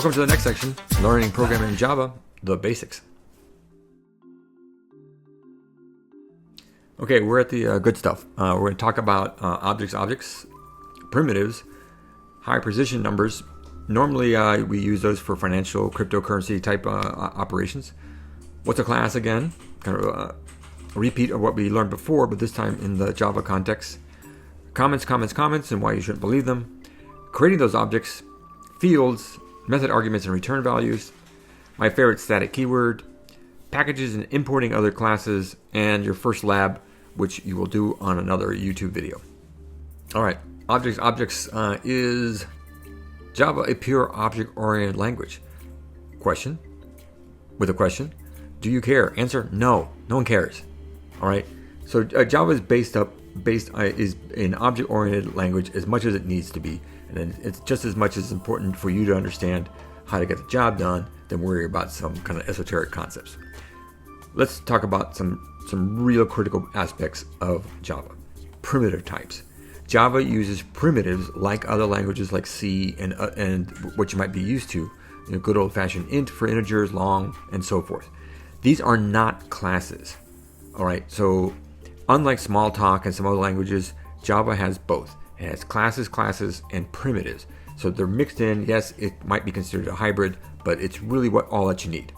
Welcome to the next section, Learning Programming in Java, the basics. Okay, we're at the good stuff. We're going to talk about objects, primitives, high precision numbers. Normally, we use those for financial cryptocurrency type operations. What's a class again? Kind of a repeat of what we learned before, but this time in the Java context. Comments, and why you shouldn't believe them. Creating those objects, fields, method arguments and return values. My favorite static keyword. Packages and importing other classes, and your first lab, which you will do on another YouTube video. All right, objects is Java a pure object-oriented language? Question. With a question. Do you care? Answer, no one cares. All right, so Java is based is an object-oriented language as much as it needs to be, and then it's just as much as important for you to understand how to get the job done than worry about some kind of esoteric concepts. Let's talk about some real critical aspects of Java. Primitive types. Java uses primitives like other languages like C and what you might be used to, good old-fashioned int for integers, long, and so forth. These are not classes. All right, so unlike Smalltalk and some other languages, Java has both. It has classes, and primitives. So they're mixed in. Yes, it might be considered a hybrid, but it's really all that you need.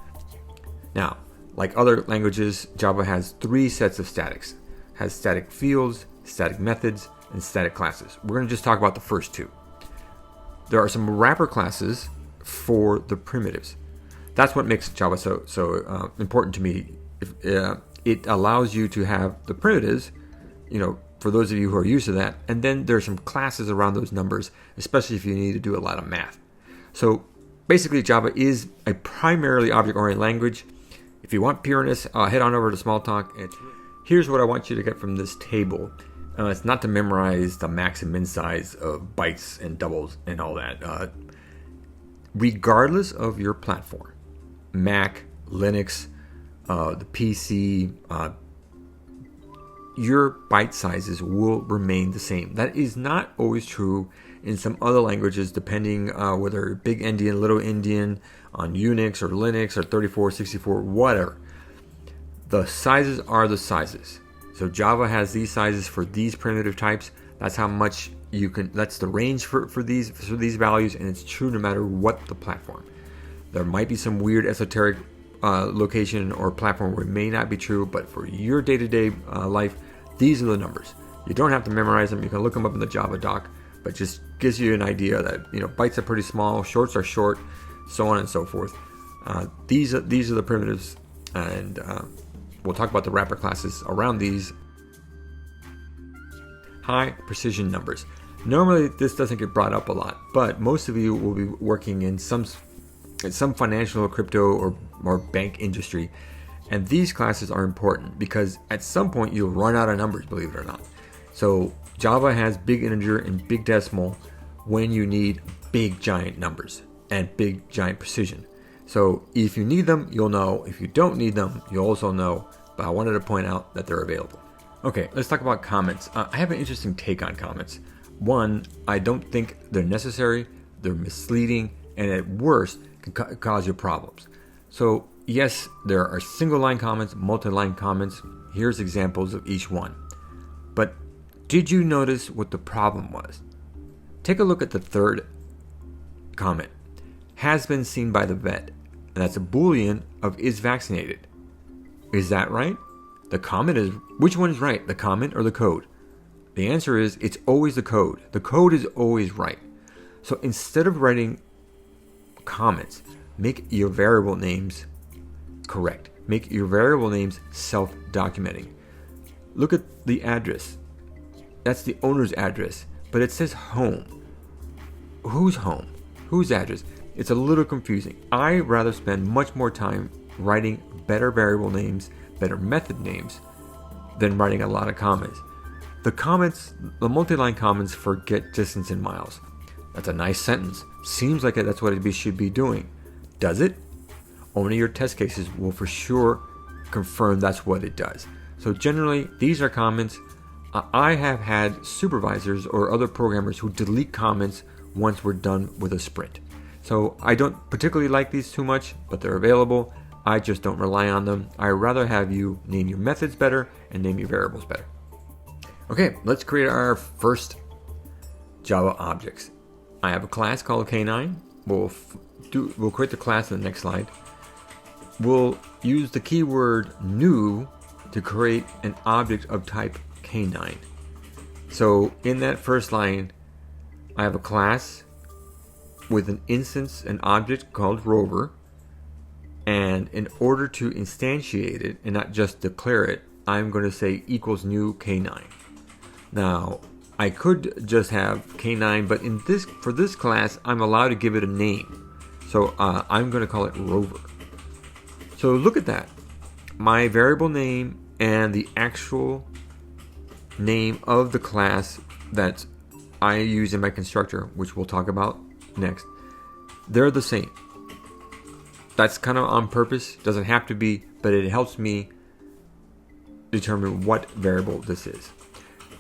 Now, like other languages, Java has three sets of statics. It has static fields, static methods, and static classes. We're going to just talk about the first two. There are some wrapper classes for the primitives. That's what makes Java so important to me. It allows you to have the primitives, for those of you who are used to that, and then there's some classes around those numbers, especially if you need to do a lot of math. So basically, Java is a primarily object-oriented language. If you want pureness, head on over to Smalltalk. Here's what I want you to get from this table. It's not to memorize the max and min size of bytes and doubles and all that. Regardless of your platform, Mac, Linux, the PC, your byte sizes will remain the same. That is not always true in some other languages, depending whether big endian, little endian, on Unix or Linux or 34, 64, whatever. The sizes are the sizes. So Java has these sizes for these primitive types. That's how much you can. That's the range for these values, and it's true no matter what the platform. There might be some weird esoteric location or platform where it may not be true, but for your day-to-day life, these are the numbers. You don't have to memorize them. You can look them up in the Java doc, but just gives you an idea that bytes are pretty small, shorts are short, so on and so forth. These are the primitives, and we'll talk about the wrapper classes around these. High precision numbers. Normally, this doesn't get brought up a lot, but most of you will be working in some financial, crypto, or bank industry, and these classes are important because at some point you'll run out of numbers, believe it or not. So Java has big integer and big decimal when you need big giant numbers and big giant precision. So if you need them, you'll know. If you don't need them, you'll also know. But I wanted to point out that they're available. Okay, let's talk about comments. I have an interesting take on comments. One, I don't think they're necessary. They're misleading, and at worst can cause you problems. So yes, there are single line comments, multi-line comments. Here's examples of each one. But did you notice what the problem was? Take a look at the third comment. Has been seen by the vet. And that's a Boolean of is vaccinated. Is that right? The comment is, which one is right? The comment or the code? The answer is, it's always the code. The code is always right. So instead of writing comments, make your variable names correct. Make your variable names self-documenting. Look at the address. That's the owner's address, but it says home. Whose home? Whose address? It's a little confusing. I rather spend much more time writing better variable names, better method names, than writing a lot of comments. The comments, the multi-line comments forget distance in miles. That's a nice sentence. Seems like that's what it should be doing. Does it? Only your test cases will for sure confirm that's what it does. So generally, these are comments. I have had supervisors or other programmers who delete comments once we're done with a sprint. So I don't particularly like these too much, but they're available. I just don't rely on them. I'd rather have you name your methods better and name your variables better. Okay, let's create our first Java objects. I have a class called K9. We'll create the class in the next slide. We'll use the keyword new to create an object of type K9. So in that first line, I have a class with an instance, an object called rover. And in order to instantiate it and not just declare it, I'm going to say equals new K9. Now, I could just have K9, but for this class, I'm allowed to give it a name. So I'm going to call it rover. So look at that. My variable name and the actual name of the class that I use in my constructor, which we'll talk about next, they're the same. That's kind of on purpose. Doesn't have to be, but it helps me determine what variable this is.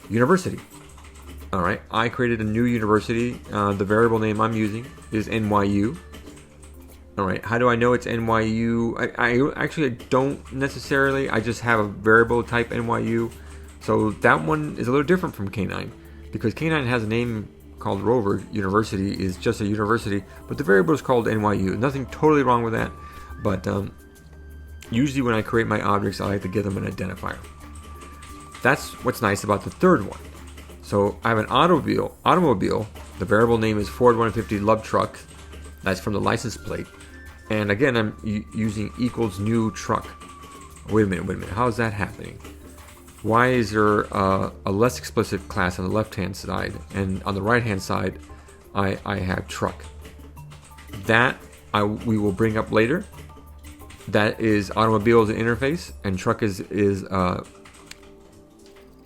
University. All right, I created a new university. The variable name I'm using is NYU. All right, how do I know it's NYU? I actually don't necessarily. I just have a variable type NYU. So that one is a little different from K9 because K9 has a name called Rover. University is just a university, but the variable is called NYU. Nothing totally wrong with that, but usually when I create my objects, I like to give them an identifier. That's what's nice about the third one. So I have an automobile. The variable name is Ford 150 Love Truck. That's from the license plate. And again, I'm using equals new truck. Wait a minute. How is that happening? Why is there a less explicit class on the left-hand side, and on the right-hand side, I have truck? That we will bring up later. That is automobile as an interface, and truck is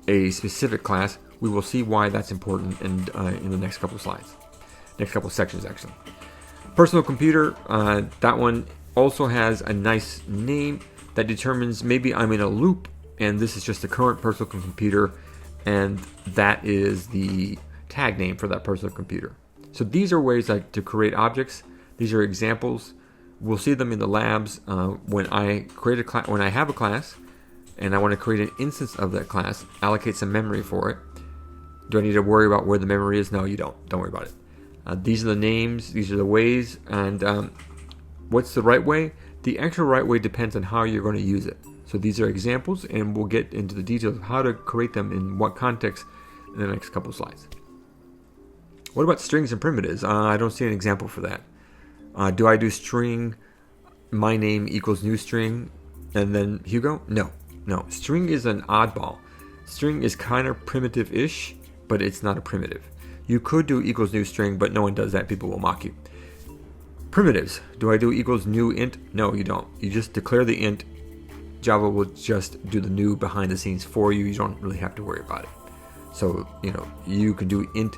a specific class. We will see why that's important in the next couple of slides, next couple of sections actually. Personal computer, that one also has a nice name that determines maybe I'm in a loop and this is just the current personal computer, and that is the tag name for that personal computer. So these are ways to create objects. These are examples. We'll see them in the labs when I create when I have a class and I want to create an instance of that class, allocate some memory for it. Do I need to worry about where the memory is? No, you don't. Don't worry about it. These are the names. These are the ways. And what's the right way? The actual right way depends on how you're going to use it. So these are examples, and we'll get into the details of how to create them in what context in the next couple of slides. What about strings and primitives? I don't see an example for that. Do I do string my name equals new string and then Hugo? No. String is an oddball. String is kind of primitive-ish, but it's not a primitive. You could do equals new string, but no one does that. People will mock you. Primitives. Do I do equals new int? No, you don't. You just declare the int. Java will just do the new behind the scenes for you. You don't really have to worry about it. So, you can do int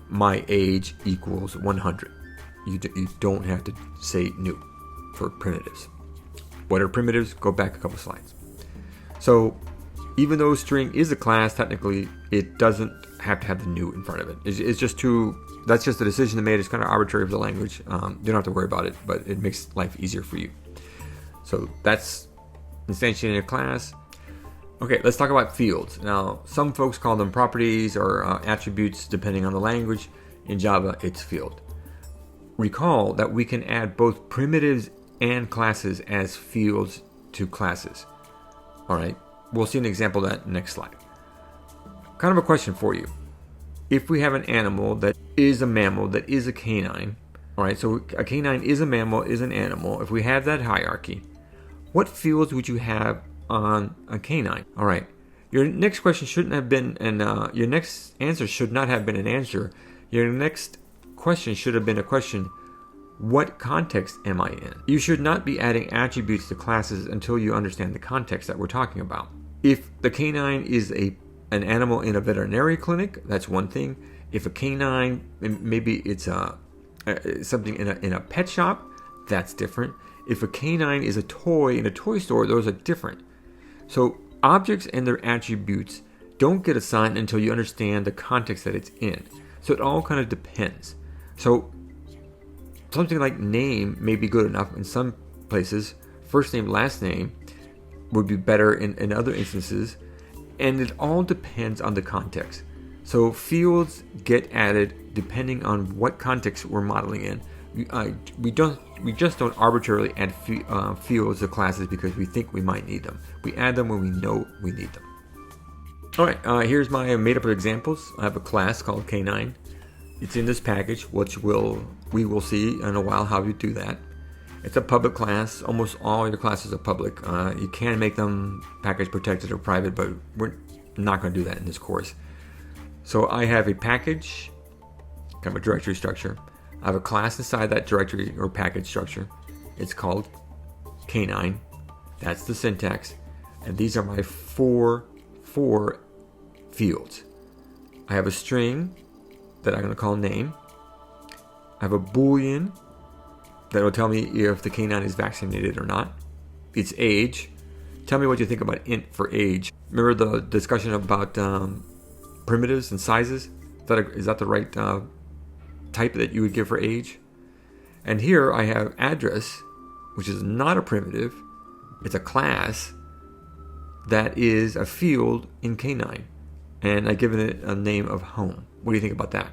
my age equals 100. You don't have to say new for primitives. What are primitives? Go back a couple slides. So, even though string is a class, technically, it doesn't have to have the new in front of it. It's just that's just a decision they made. It's kind of arbitrary for the language. You don't have to worry about it, but it makes life easier for you. So that's instantiating a class. Okay, let's talk about fields. Now, some folks call them properties or attributes, depending on the language. In Java, it's field. Recall that we can add both primitives and classes as fields to classes. All right, we'll see an example of that next slide. Kind of a question for you. If we have an animal that is a mammal, that is a canine, all right, so a canine is a mammal, is an animal. If we have that hierarchy, what fields would you have on a canine? All right, your next question shouldn't have been, your next answer should not have been an answer. Your next question should have been a question: what context am I in? You should not be adding attributes to classes until you understand the context that we're talking about. If the canine is an animal in a veterinary clinic, that's one thing. If a canine, maybe it's something in a pet shop, that's different. If a canine is a toy in a toy store, those are different. So objects and their attributes don't get assigned until you understand the context that it's in. So it all kind of depends. So something like name may be good enough in some places. First name, last name would be better in other instances. And it all depends on the context. So fields get added depending on what context we're modeling in. We just don't arbitrarily add fields to classes because we think we might need them. We add them when we know we need them. All right, here's my made-up examples. I have a class called K9. It's in this package, which we will see in a while how you do that. It's a public class. Almost all your classes are public. You can make them package protected or private, but we're not going to do that in this course. So I have a package, kind of a directory structure. I have a class inside that directory or package structure. It's called K9. That's the syntax. And these are my four fields. I have a string that I'm going to call name. I have a Boolean that will tell me if the K9 is vaccinated or not. It's age. Tell me what you think about int for age. Remember the discussion about primitives and sizes? Is that the right type that you would give for age? And here I have address, which is not a primitive. It's a class that is a field in K9. And I've given it a name of home. What do you think about that?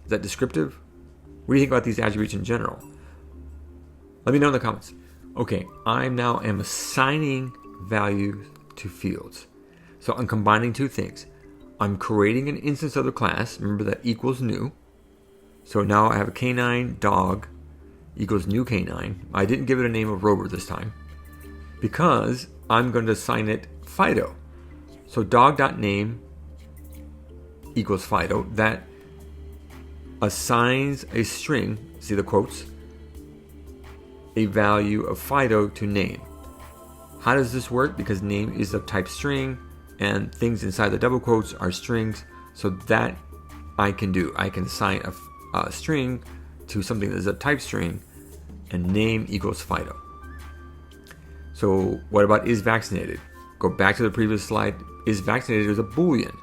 Is that descriptive? What do you think about these attributes in general? Let me know in the comments. Okay, I now am assigning values to fields. So I'm combining two things. I'm creating an instance of the class. Remember that equals new. So now I have a K9 dog equals new K9. I didn't give it a name of Rover this time because I'm going to assign it Fido. So dog.name equals Fido. That assigns a string, see the quotes, a value of Fido to name. How does this work? Because name is of type string and things inside the double quotes are strings. So that I can do. I can assign a string to something that is a type string and name equals Fido. So what about is vaccinated? Go back to the previous slide. Is vaccinated is a Boolean.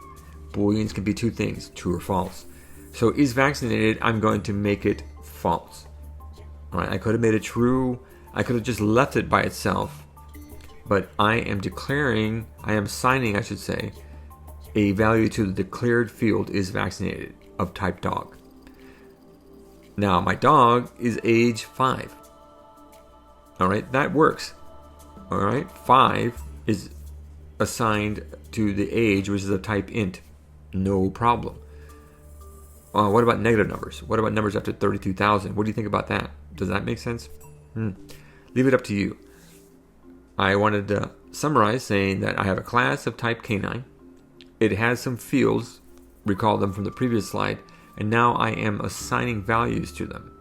Booleans can be two things, true or false. So is vaccinated, I'm going to make it false. All right, I could have made it true. I could have just left it by itself. But I am assigning, a value to the declared field is vaccinated of type dog. Now my dog is age 5. All right, that works. All right, 5 is assigned to the age, which is a type int. No problem. What about negative numbers? What about numbers after 32,000? What do you think about that? Does that make sense? Leave it up to you. I wanted to summarize saying that I have a class of type K9. It has some fields, recall them from the previous slide, and now I am assigning values to them.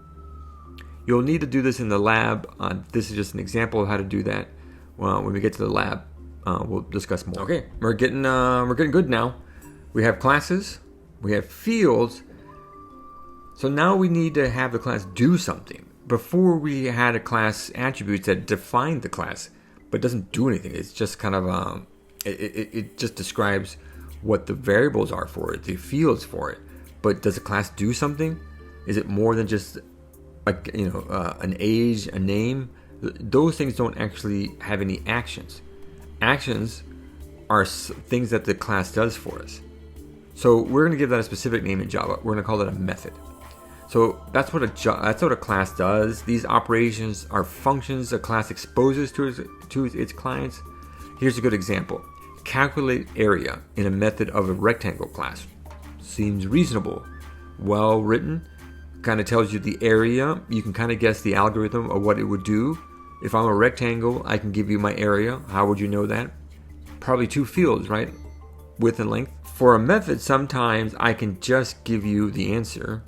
You'll need to do this in the lab. This is just an example of how to do that. When we get to the lab, we'll discuss more. Okay, we're getting good now. We have classes, we have fields. So now we need to have the class do something. Before we had a class attributes that defined the class, but doesn't do anything. It's just kind of it just describes what the variables are for it, the fields for it. But does the class do something? Is it more than just an age, a name? Those things don't actually have any actions. Actions are things that the class does for us. So we're going to give that a specific name in Java. We're going to call it a method. So that's what a class does. These operations are functions a class exposes to its clients. Here's a good example. Calculate area in a method of a rectangle class. Seems reasonable. Well written. Kind of tells you the area. You can kind of guess the algorithm of what it would do. If I'm a rectangle, I can give you my area. How would you know that? Probably two fields, right? Width and length. For a method, sometimes I can just give you the answer,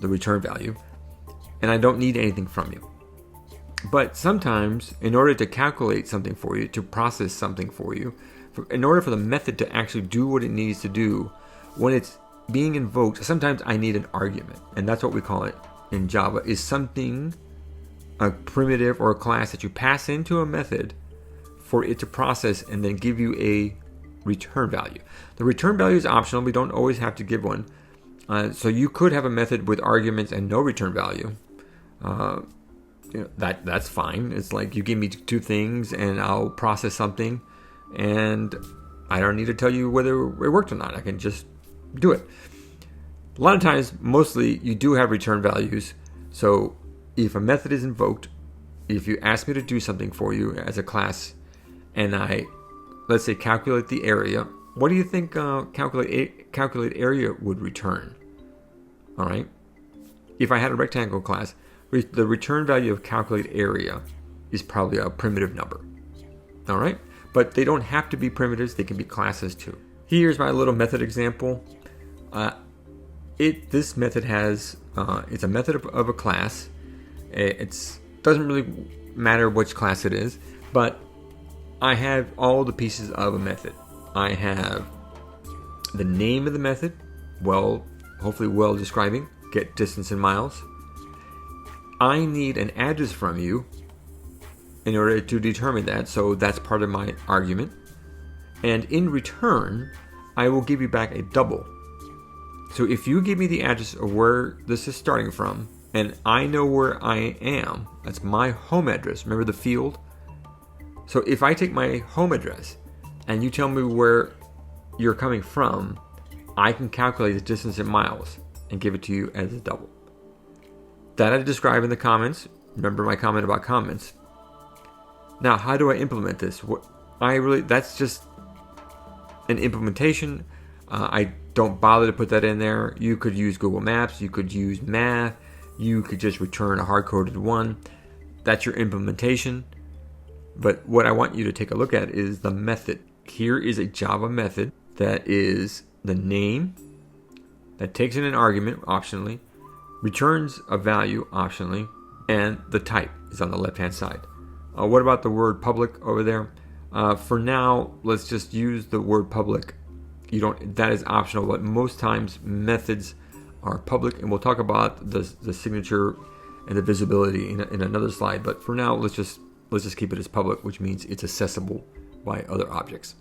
the return value, and I don't need anything from you. But sometimes, in order to calculate something for you, to process something for you, in order for the method to actually do what it needs to do, when it's being invoked, sometimes I need an argument, and that's what we call it in Java, is something, a primitive or a class that you pass into a method for it to process and then give you a return value. The return value is optional. We don't always have to give one. So you could have a method with arguments and no return value. That's fine. It's like you give me two things and I'll process something, and I don't need to tell you whether it worked or not. I can just do it. A lot of times, mostly, you do have return values. So if a method is invoked, if you ask me to do something for you as a class, and let's say, calculate the area, what do you think calculate area would return? All right. If I had a rectangle class, the return value of calculate area is probably a primitive number. All right. But they don't have to be primitives. They can be classes too. Here's my little method example. This method has, it's a method of a class. It doesn't really matter which class it is, but I have all the pieces of a method. I have the name of the method, hopefully well describing, get distance in miles. I need an address from you in order to determine that, so that's part of my argument. And in return, I will give you back a double. So if you give me the address of where this is starting from, and I know where I am, that's my home address. Remember the field? So if I take my home address and you tell me where you're coming from, I can calculate the distance in miles and give it to you as a double. That I describe in the comments. Remember my comment about comments. Now, how do I implement this? That's just an implementation. I don't bother to put that in there. You could use Google Maps. You could use math. You could just return a hard-coded one. That's your implementation. But what I want you to take a look at is the method. Here is a Java method that is the name, that takes in an argument optionally, returns a value optionally, and the type is on the left-hand side. What about the word public over there? For now, let's just use the word public. That is optional, but most times methods are public, and we'll talk about the signature and the visibility in another slide. But for now, let's just keep it as public, which means it's accessible by other objects.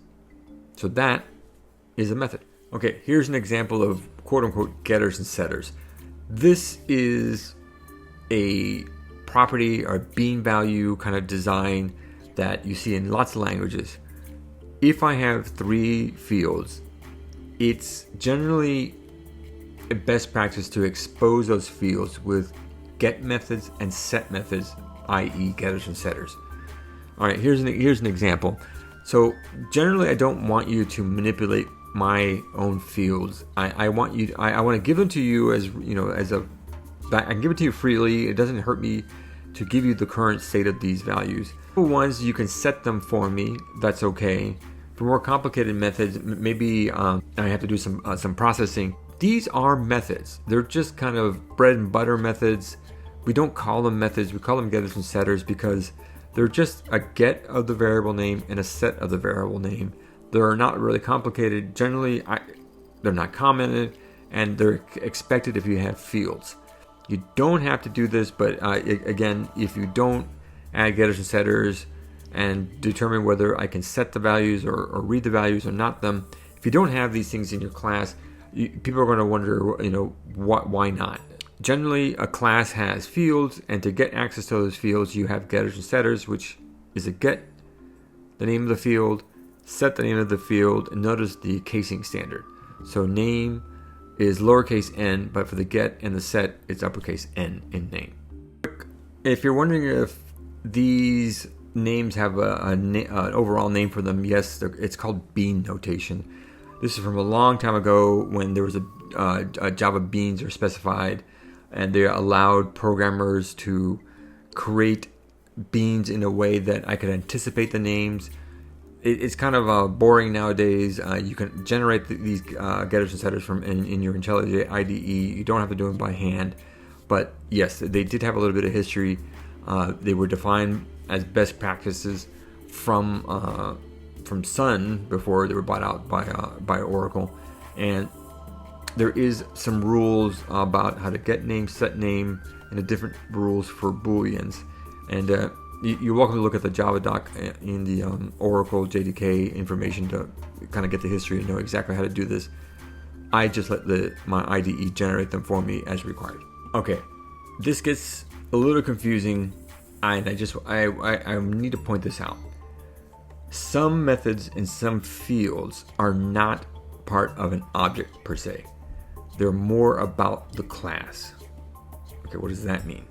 So that is a method. Okay, here's an example of quote-unquote getters and setters. This is a property or bean value kind of design that you see in lots of languages. If I have 3 fields, it's generally a best practice to expose those fields with get methods and set methods, i.e. getters and setters. All right, here's an example. So generally, I don't want you to manipulate my own fields. I want to give them to you as I can give it to you freely. It doesn't hurt me to give you the current state of these values. For ones you can set them for me, that's okay. For more complicated methods, maybe I have to do some processing. These are methods. They're just kind of bread and butter methods. We don't call them methods. We call them getters and setters because they're just a get of the variable name and a set of the variable name. They're not really complicated. Generally, they're not commented, and they're expected if you have fields. You don't have to do this, but again, if you don't add getters and setters and determine whether I can set the values or read the values or not them, if you don't have these things in your class, people are going to wonder, why not? Generally, a class has fields, and to get access to those fields, you have getters and setters, which is a get the name of the field, set the name of the field, and notice the casing standard. So name is lowercase n, but for the get and the set, it's uppercase N in name. If you're wondering if these names have an overall name for them, yes, it's called bean notation. This is from a long time ago when there was a Java beans are specified, and they allowed programmers to create beans in a way that I could anticipate the names. It's kind of boring nowadays. You can generate these getters and setters from in your IntelliJ IDE. You don't have to do them by hand. But yes, they did have a little bit of history. They were defined as best practices from Sun before they were bought out by Oracle. And there is some rules about how to get name, set name, and the different rules for booleans. And you're welcome to look at the Java doc in the Oracle JDK information to kind of get the history and know exactly how to do this. I just let my IDE generate them for me as required. Okay, this gets a little confusing, and I need to point this out. Some methods in some fields are not part of an object per se. They're more about the class. Okay, what does that mean?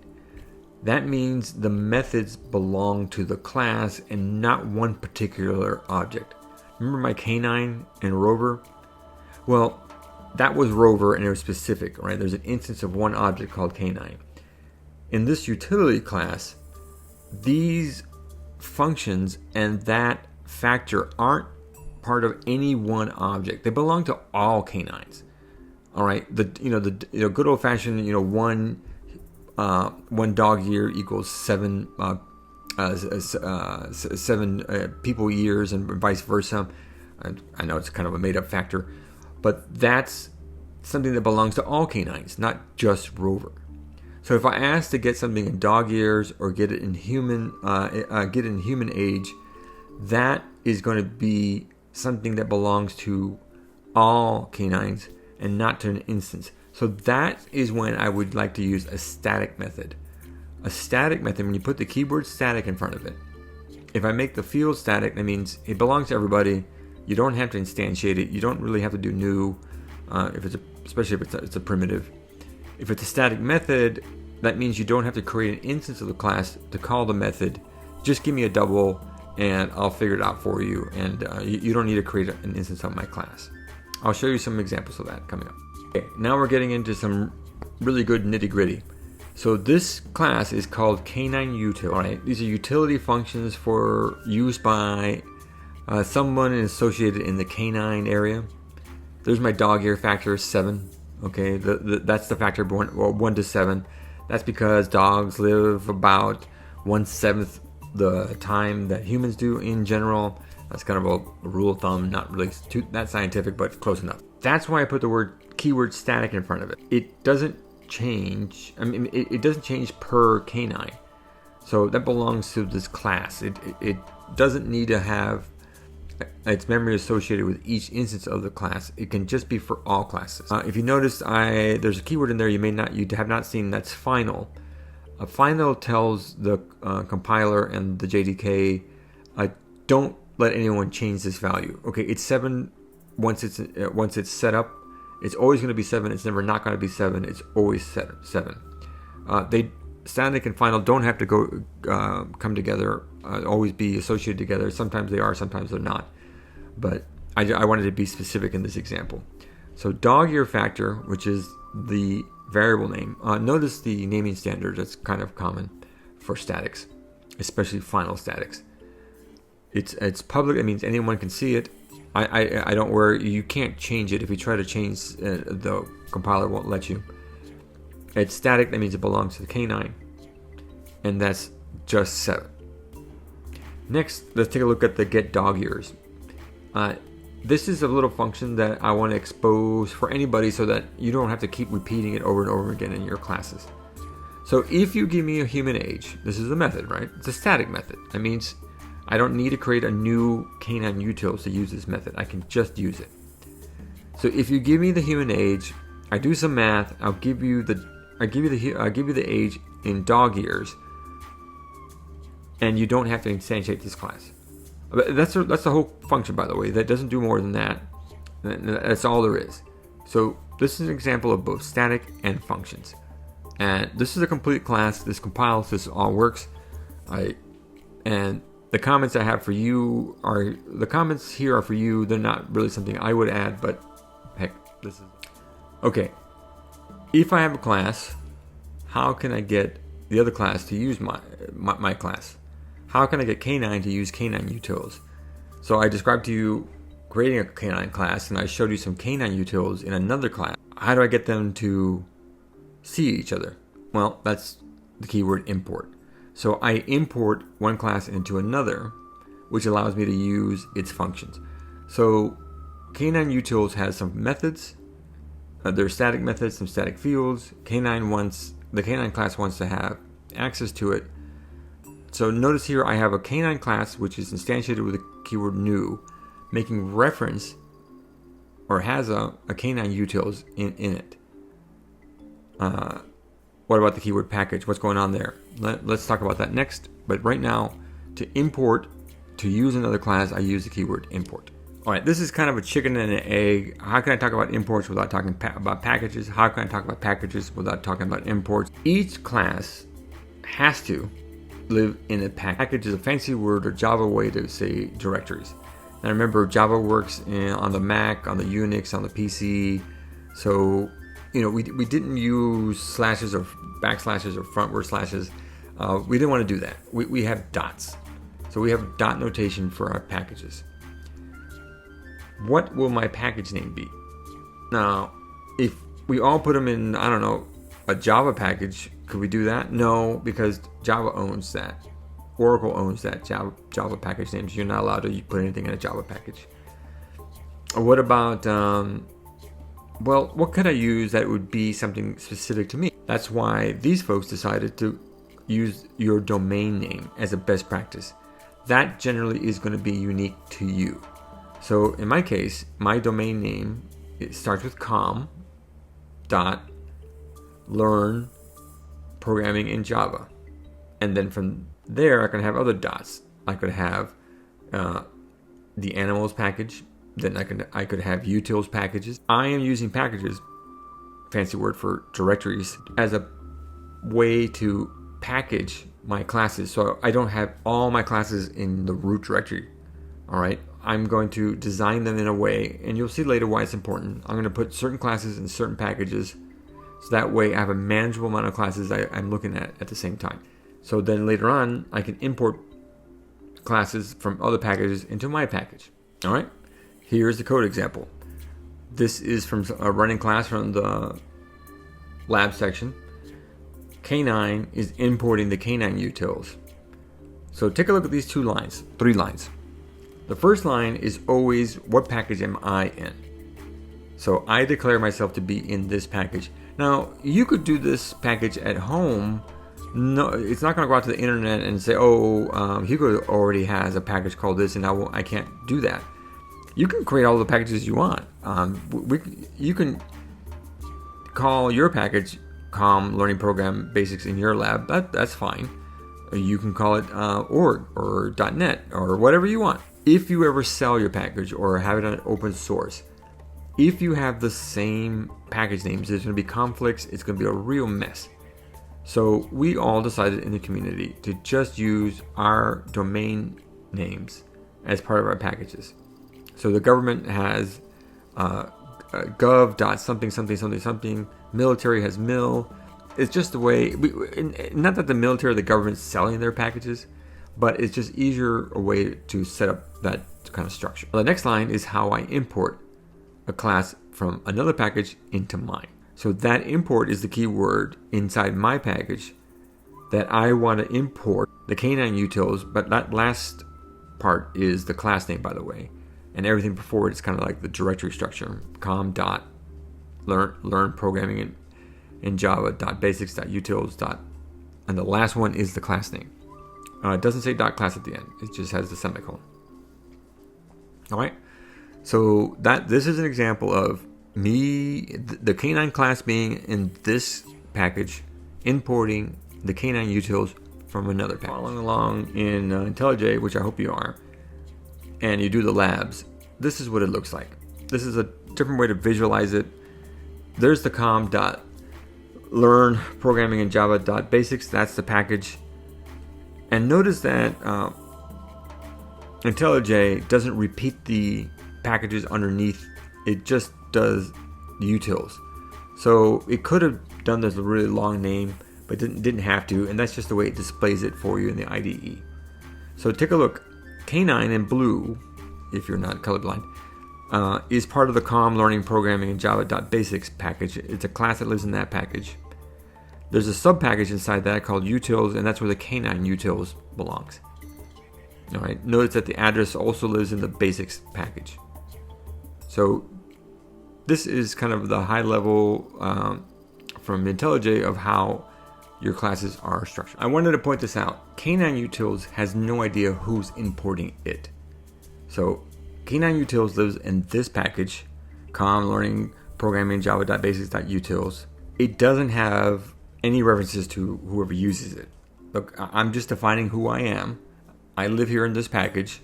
That means the methods belong to the class and not one particular object. Remember my canine and rover? Well, that was rover and it was specific, right? There's an instance of one object called canine. In this utility class, these functions and that factor aren't part of any one object. They belong to all canines. All right, the good old fashioned one dog year equals seven people years and vice versa. I know it's kind of a made up factor, but that's something that belongs to all canines, not just rover. So if I ask to get something in dog years or get it in human age, that is going to be something that belongs to all canines and not to an instance. So that is when I would like to use a static method. A static method, when you put the keyword static in front of it, if I make the field static, that means it belongs to everybody. You don't have to instantiate it. You don't really have to do new, especially if it's a primitive. If it's a static method, that means you don't have to create an instance of the class to call the method. Just give me a double and I'll figure it out for you. And you don't need to create an instance of my class. I'll show you some examples of that coming up. Okay, now we're getting into some really good nitty gritty. So this class is called canine util, right? These are utility functions for use by someone associated in the canine area. There's my dog year factor 7. Okay, that's the factor 1 to 7. That's because dogs live about 1/7 the time that humans do in general. That's kind of a rule of thumb, not really that scientific, but close enough. That's why I put the keyword static in front of it. It doesn't change. It doesn't change per canine. So that belongs to this class. It doesn't need to have its memory associated with each instance of the class. It can just be for all classes. If you notice, there's a keyword in there you have not seen. That's final. A final tells the compiler and the JDK, don't let anyone change this value. Okay, it's 7 once it's set up. It's always going to be 7. It's never not going to be 7. It's always 7. Static and final don't have to come together. Always be associated together. Sometimes they are, sometimes they're not. But I wanted to be specific in this example. So dog year factor, which is the variable name. Notice the naming standard that's kind of common for statics, especially final statics. It's public. It means anyone can see it. I don't worry. You can't change it. If you try to change, the compiler won't let you. It's static. That means it belongs to the canine, and that's just 7. Next, let's take a look at the get dog years. This is a little function that I want to expose for anybody so that you don't have to keep repeating it over and over again in your classes. So if you give me a human age, this is a method, right? It's a static method. That means I don't need to create a new canine utils to use this method. I can just use it. So if you give me the human age, I do some math. I'll give you the age in dog years, and you don't have to instantiate this class. That's the whole function, by the way. That doesn't do more than that. That's all there is. So this is an example of both static and functions. And this is a complete class. This compiles. This all works. And the comments I have for you the comments here are for you. They're not really something I would add, but heck, this is okay. If I have a class, how can I get the other class to use my class? How can I get canine to use canine utils? So I described to you creating a canine class, and I showed you some canine utils in another class. How do I get them to see each other? Well, that's the keyword import. So I import one class into another, which allows me to use its functions. So canine utils has some methods. There are static methods, some static fields. The canine class wants to have access to it. So notice here I have a canine class which is instantiated with the keyword new, making reference or has a canine utils in it. What about the keyword package? What's going on there? Let's talk about that next. But right now, to import, to use another class, I use the keyword import. All right, this is kind of a chicken and an egg. How can I talk about imports without talking about packages? How can I talk about packages without talking about imports? Each class has to live in a package. Package is a fancy word or Java way to say directories. Now remember, Java works on the Mac, on the Unix, on the PC. So, we didn't use slashes or backslashes or frontward slashes. We didn't want to do that. We have dots. So we have dot notation for our packages. What will my package name be? Now, if we all put them in, I don't know, a Java package, could we do that? No, because Java owns that. Oracle owns that Java package names. You're not allowed to put anything in a Java package. What about, what could I use that would be something specific to me? That's why these folks decided to use your domain name as a best practice. That generally is going to be unique to you. So in my case, my domain name, it starts with com.learn programming in Java. And then from there, I can have other dots. I could have the animals package. Then I could have utils packages. I am using packages, fancy word for directories, as a way to package my classes. So I don't have all my classes in the root directory. All right. I'm going to design them in a way, and you'll see later why it's important. I'm going to put certain classes in certain packages, so that way I have a manageable amount of classes I'm looking at the same time. So then later on, I can import classes from other packages into my package. All right, here's the code example. This is from a running class from the lab section. K9 is importing the K9 utils. So take a look at these 3 lines. The first line is always, what package am I in? So I declare myself to be in this package. Now, you could do this package at home. No, it's not going to go out to the internet and say, Hugo already has a package called this, and I can't do that. You can create all the packages you want. You can call your package COM Learning Program Basics in your lab. That's fine. You can call it org or .net or whatever you want. If you ever sell your package or have it on open source, if you have the same package names, there's going to be conflicts. It's going to be a real mess. So we all decided in the community to just use our domain names as part of our packages. So the government has gov.something. Military has mil. It's just the way, not that the military or the government's selling their packages, but it's just easier a way to set up that kind of structure. The next line is how I import a class from another package into mine. So that import is the keyword inside my package that I want to import the K9 utils, but that last part is the class name, by the way. And everything before it is kind of like the directory structure, com.learn programming in java.basics.utils. And the last one is the class name. It doesn't say .class at the end. It just has the semicolon. All right. So this is an example of me, the K9 class being in this package, importing the K9 utils from another package. Following along in IntelliJ, which I hope you are, and you do the labs, this is what it looks like. This is a different way to visualize it. There's the com.learn programming in java.basics. That's the package. And notice that IntelliJ doesn't repeat the packages underneath. It just does the utils. So it could have done this a really long name, but didn't have to. And that's just the way it displays it for you in the IDE. So take a look. K9 in blue, if you're not colorblind, is part of the COM Learning Programming in Java.Basics package. It's a class that lives in that package. There's a sub-package inside that called utils, and that's where the K9 utils belongs. All right. Notice that the address also lives in the basics package. So this is kind of the high level from IntelliJ of how your classes are structured. I wanted to point this out. K9 utils has no idea who's importing it. So K9 utils lives in this package, COM Learning Programming Java.Basics.utils. It doesn't have any references to whoever uses it. Look, I'm just defining who I am. I live here in this package,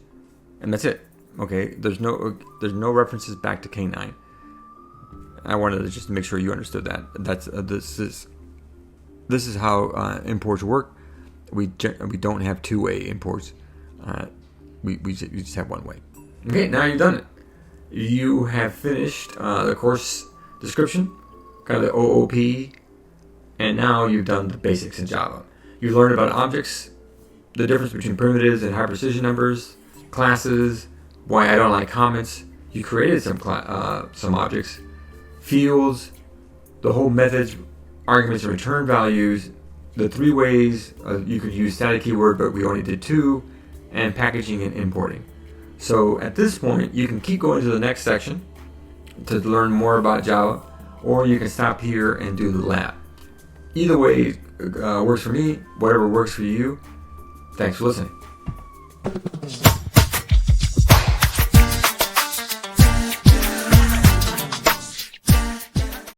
and that's it. Okay, there's no references back to K9. I wanted to just make sure you understood that. This is how imports work. We don't have two-way imports. We just have one way. Okay, now you've done it. You have finished the course description, kind of the OOP, and now you've done the basics in Java. You learned about objects, the difference between primitives and high precision numbers, classes, why I don't like comments. You created some objects, fields, the whole methods, arguments, and return values, the three ways you could use static keyword, but we only did two, and packaging and importing. So at this point, you can keep going to the next section to learn more about Java, or you can stop here and do the lab. Either way works for me, whatever works for you. Thanks for listening.